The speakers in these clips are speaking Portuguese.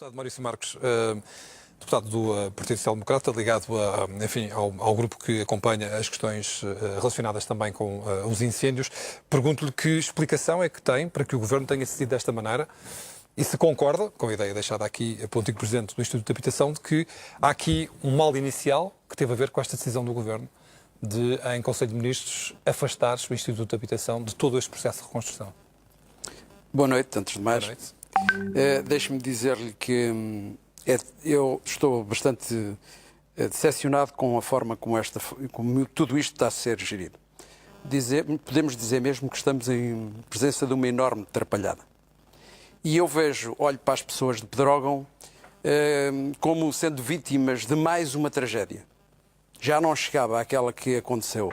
Deputado Maurício Marques, deputado do Partido Social Democrata, ligado enfim, ao grupo que acompanha as questões relacionadas também com os incêndios, pergunto-lhe que explicação é que tem para que o Governo tenha decidido desta maneira e se concorda com a ideia deixada aqui pelo antigo Presidente do Instituto de Habitação de que há aqui um mal inicial que teve a ver com esta decisão do Governo de, em Conselho de Ministros, afastar-se o Instituto de Habitação de todo este processo de reconstrução. Boa noite, antes de mais. Boa noite. Deixe-me dizer-lhe que eu estou bastante decepcionado com a forma como tudo isto está a ser gerido. Podemos dizer mesmo que estamos em presença de uma enorme atrapalhada. E eu olho para as pessoas de Pedrógão como sendo vítimas de mais uma tragédia. Já não chegava àquela que aconteceu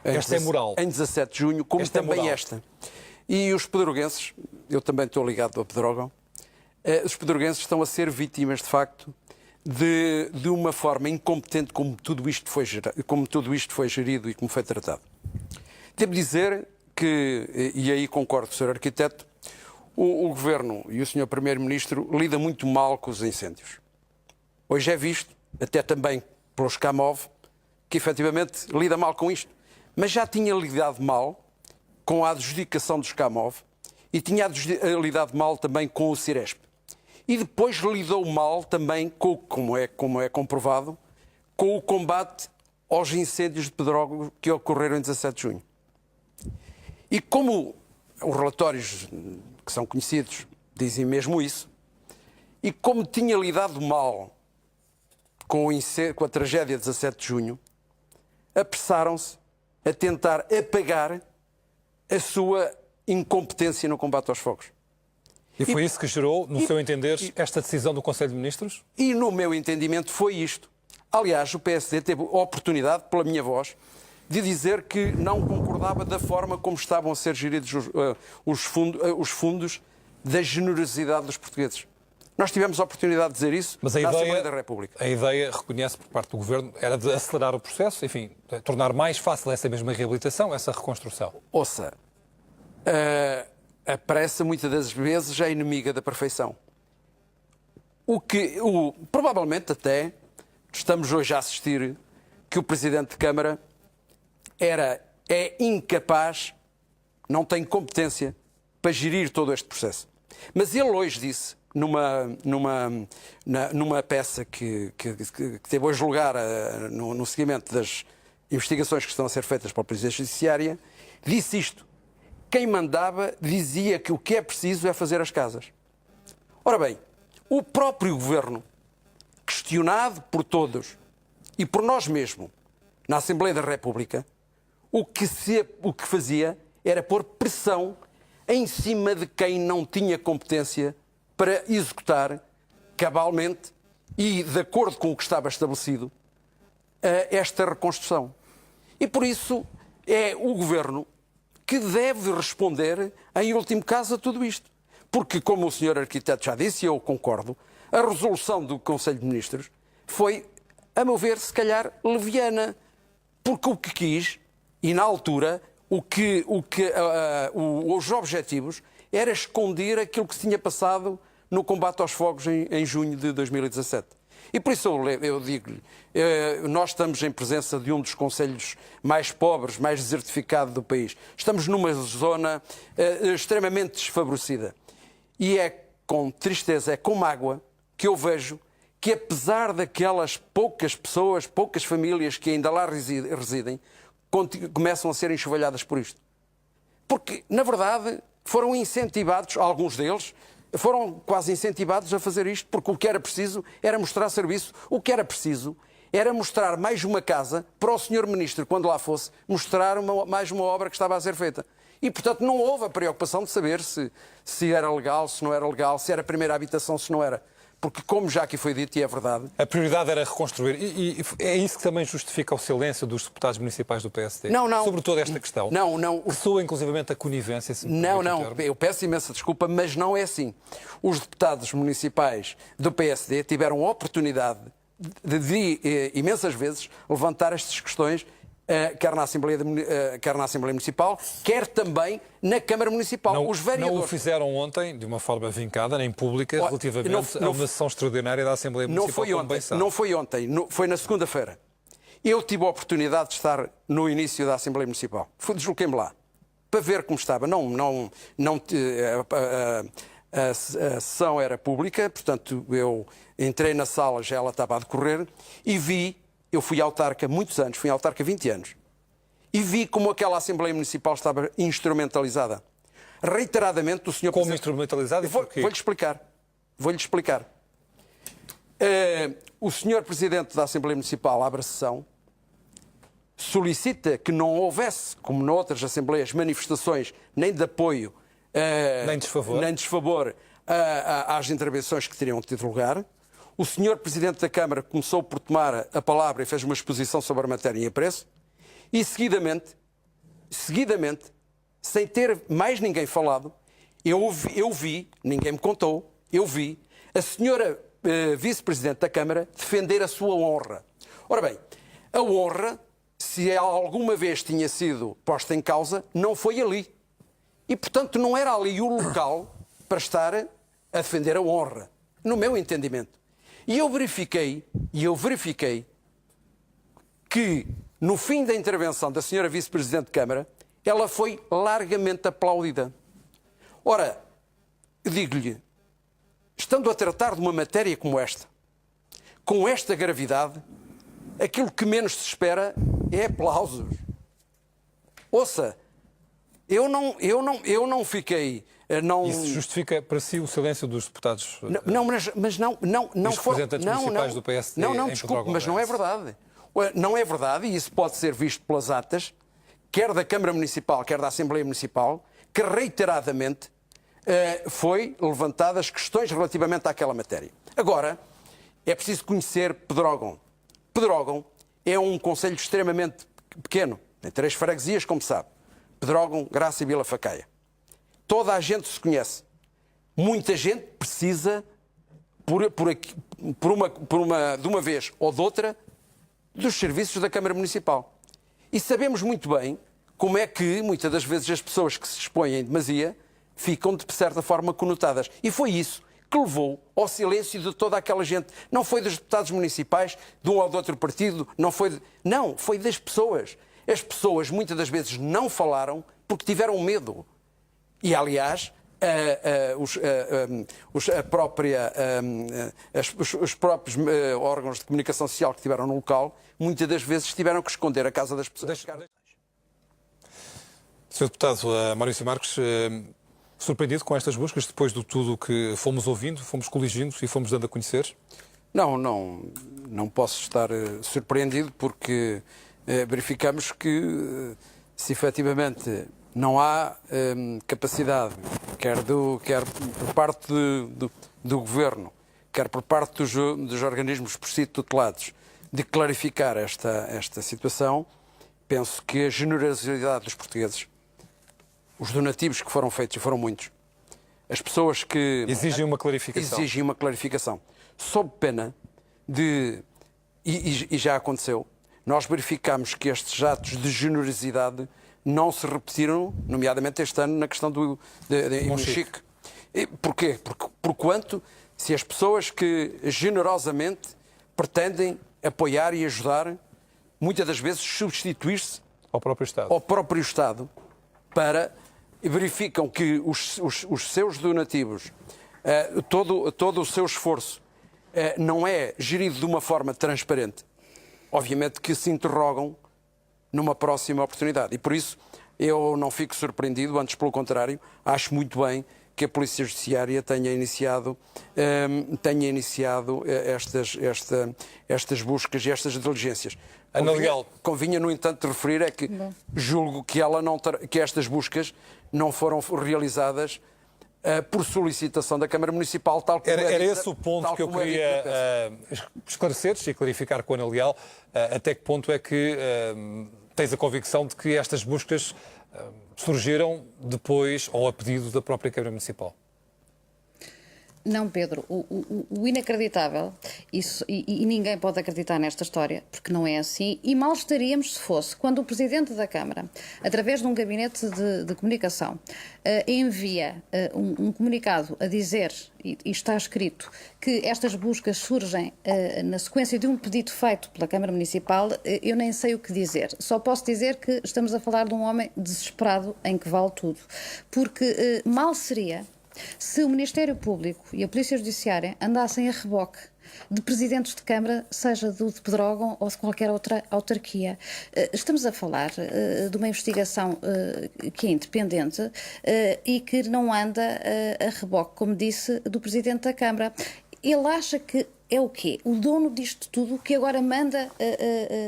Esta é moral. em 17 de junho, como Esta é também moral. esta. E os pedroguenses, eu também estou ligado a Pedrógão, os pedroguenses estão a ser vítimas, de facto, de uma forma incompetente como tudo isto foi gerido e como foi tratado. Devo dizer que, e aí concordo com o Sr. Arquiteto, o Governo e o Sr. Primeiro-Ministro lidam muito mal com os incêndios. Hoje é visto, até também pelos Camov, que efetivamente lida mal com isto. Mas já tinha lidado mal com a adjudicação dos Camov e tinha lidado mal também com o Ciresp. E depois lidou mal também, como é comprovado, com o combate aos incêndios de Pedrógão que ocorreram em 17 de junho. E como os relatórios que são conhecidos dizem mesmo isso, e como tinha lidado mal com a tragédia de 17 de junho, apressaram-se a tentar apagar a sua incompetência no combate aos fogos. E foi isso que gerou, no seu entender, esta decisão do Conselho de Ministros? E no meu entendimento foi isto. Aliás, o PSD teve a oportunidade, pela minha voz, de dizer que não concordava da forma como estavam a ser geridos os fundos da generosidade dos portugueses. Nós tivemos a oportunidade de dizer isso Mas na Assembleia da República. A ideia, reconhece por parte do Governo, era de acelerar o processo, enfim, tornar mais fácil essa mesma reabilitação, essa reconstrução. Ouça, a pressa muitas das vezes é inimiga da perfeição. Provavelmente até estamos hoje a assistir que o Presidente de Câmara é incapaz, não tem competência para gerir todo este processo. Mas ele hoje disse, numa peça que teve hoje lugar no seguimento das investigações que estão a ser feitas pela Polícia Judiciária, disse isto: quem mandava dizia que o que é preciso é fazer as casas. Ora bem, o próprio Governo, questionado por todos e por nós mesmos na Assembleia da República, o que fazia era pôr pressão em cima de quem não tinha competência para executar cabalmente e de acordo com o que estava estabelecido esta reconstrução. E por isso é o Governo que deve responder, em último caso, a tudo isto. Porque, como o Sr. Arquiteto já disse, e eu concordo, a resolução do Conselho de Ministros foi, a meu ver, se calhar leviana. Porque o que quis, e na altura, os objetivos era esconder aquilo que se tinha passado no combate aos fogos em junho de 2017. E por isso eu digo-lhe, nós estamos em presença de um dos concelhos mais pobres, mais desertificado do país. Estamos numa zona extremamente desfavorecida. E é com tristeza, é com mágoa que eu vejo que, apesar daquelas poucas pessoas, poucas famílias que ainda lá residem, começam a ser enxovalhadas por isto. Porque, na verdade, foram incentivados, alguns deles, foram quase incentivados a fazer isto, porque o que era preciso era mostrar serviço, o que era preciso era mostrar mais uma casa para o Sr. Ministro, quando lá fosse, mostrar mais uma obra que estava a ser feita. E, portanto, não houve a preocupação de saber se era legal, se não era legal, se era a primeira habitação, se não era. Porque, como já aqui foi dito, e é verdade... A prioridade era reconstruir. E é isso que também justifica o silêncio dos deputados municipais do PSD? Não. Sobre toda esta questão? Não. Que soa, inclusivamente, a conivência? Não. Eu peço imensa desculpa, mas não é assim. Os deputados municipais do PSD tiveram a oportunidade de imensas vezes, levantar estas questões quer na Assembleia Municipal, quer também na Câmara Municipal. Não, Os vereadores... não o fizeram ontem, de uma forma vincada, nem pública, relativamente a uma sessão extraordinária da Assembleia Municipal. Não foi ontem, foi na segunda-feira. Eu tive a oportunidade de estar no início da Assembleia Municipal. Desloquei-me lá para ver como estava. A sessão era pública, portanto eu entrei na sala, já ela estava a decorrer, e vi, eu fui autarca muitos anos, fui autarca 20 anos, e vi como aquela Assembleia Municipal estava instrumentalizada. Reiteradamente o senhor... Como instrumentalizada e porquê? Vou-lhe explicar. O senhor Presidente da Assembleia Municipal abre a sessão, solicita que não houvesse, como noutras Assembleias, manifestações nem de apoio nem desfavor às intervenções que teriam tido lugar. O senhor Presidente da Câmara começou por tomar a palavra e fez uma exposição sobre a matéria em apreço e, seguidamente, sem ter mais ninguém falado, eu vi, ninguém me contou, eu vi a senhora Vice-Presidente da Câmara defender a sua honra. Ora bem, a honra, se ela alguma vez tinha sido posta em causa, não foi ali. E, portanto, não era ali o local para estar a defender a honra, no meu entendimento. E eu verifiquei que, no fim da intervenção da senhora Vice-Presidente de Câmara, ela foi largamente aplaudida. Ora, eu digo-lhe, estando a tratar de uma matéria como esta, com esta gravidade, aquilo que menos se espera é aplausos. Ouça, eu não fiquei... Isso justifica para si o silêncio dos deputados? Mas não os representantes municipais do PSD Não, desculpe, mas não é verdade. Não é verdade, e isso pode ser visto pelas atas, quer da Câmara Municipal, quer da Assembleia Municipal, que reiteradamente foi levantadas questões relativamente àquela matéria. Agora, é preciso conhecer Pedrógão. Pedrógão é um concelho extremamente pequeno, tem 3 freguesias, como sabe. Pedrógão, Graça e Vila Facaia. Toda a gente se conhece. Muita gente precisa, de uma vez ou de outra, dos serviços da Câmara Municipal. E sabemos muito bem como é que, muitas das vezes, as pessoas que se expõem em demasia ficam, de certa forma, conotadas. E foi isso que levou ao silêncio de toda aquela gente. Não foi dos deputados municipais, de um ou de outro partido, não, foi das pessoas. As pessoas, muitas das vezes, não falaram porque tiveram medo. E, aliás, os próprios órgãos de comunicação social que estiveram no local, muitas das vezes tiveram que esconder a casa das pessoas. Sr. Deputado Maurício Marques, surpreendido com estas buscas, depois de tudo o que fomos ouvindo, fomos coligindo e fomos dando a conhecer? Não posso estar surpreendido porque verificamos que, se efetivamente não há capacidade, quer por parte do Governo, quer por parte dos organismos por si tutelados, de clarificar esta situação, penso que a generosidade dos portugueses, os donativos que foram feitos, e foram muitos, as pessoas que... Exigem uma clarificação. Sob pena de... E já aconteceu. Nós verificamos que estes atos de generosidade não se repetiram, nomeadamente este ano, na questão do Monchique. Porquê? Porquanto, se as pessoas que generosamente pretendem apoiar e ajudar, muitas das vezes substituir-se ao próprio Estado para... verificam que os seus donativos, todo o seu esforço não é gerido de uma forma transparente, obviamente que se interrogam numa próxima oportunidade. E por isso eu não fico surpreendido, antes pelo contrário, acho muito bem que a Polícia Judiciária tenha iniciado estas buscas e estas diligências. Convinha, no entanto, referir é que julgo que estas buscas não foram realizadas por solicitação da Câmara Municipal, tal como era esse o ponto que eu queria esclarecer e clarificar com a Ana Leal. Até que ponto é que tens a convicção de que estas buscas surgiram depois ou a pedido da própria Câmara Municipal? Não, Pedro, o inacreditável, isso, e ninguém pode acreditar nesta história, porque não é assim, e mal estaríamos se fosse quando o Presidente da Câmara, através de um gabinete de comunicação, envia um comunicado a dizer, e está escrito, que estas buscas surgem na sequência de um pedido feito pela Câmara Municipal. Eu nem sei o que dizer. Só posso dizer que estamos a falar de um homem desesperado em que vale tudo. Porque mal seria se o Ministério Público e a Polícia Judiciária andassem a reboque de presidentes de Câmara, seja do de Pedrógão ou de qualquer outra autarquia. Estamos a falar de uma investigação que é independente e que não anda a reboque, como disse, do presidente da Câmara. Ele acha que é o quê? O dono disto tudo que agora manda,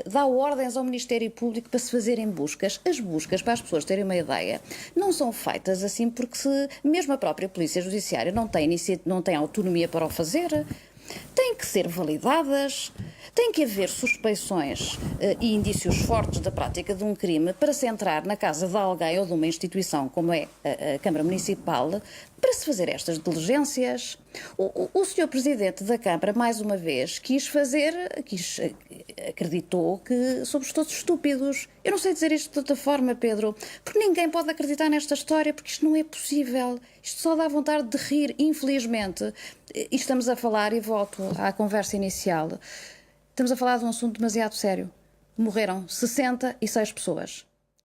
dá ordens ao Ministério Público para se fazerem buscas. As buscas, para as pessoas terem uma ideia, não são feitas assim porque mesmo a própria Polícia Judiciária não tem autonomia para o fazer. Têm que ser validadas, tem que haver suspeições e indícios fortes da prática de um crime para se entrar na casa de alguém ou de uma instituição como é a Câmara Municipal para se fazer estas diligências. O Sr. Presidente da Câmara, mais uma vez, acreditou que somos todos estúpidos. Eu não sei dizer isto de outra forma, Pedro, porque ninguém pode acreditar nesta história, porque isto não é possível. Isto só dá vontade de rir, infelizmente. E estamos a falar, e volto à conversa inicial, estamos a falar de um assunto demasiado sério. Morreram 66 pessoas.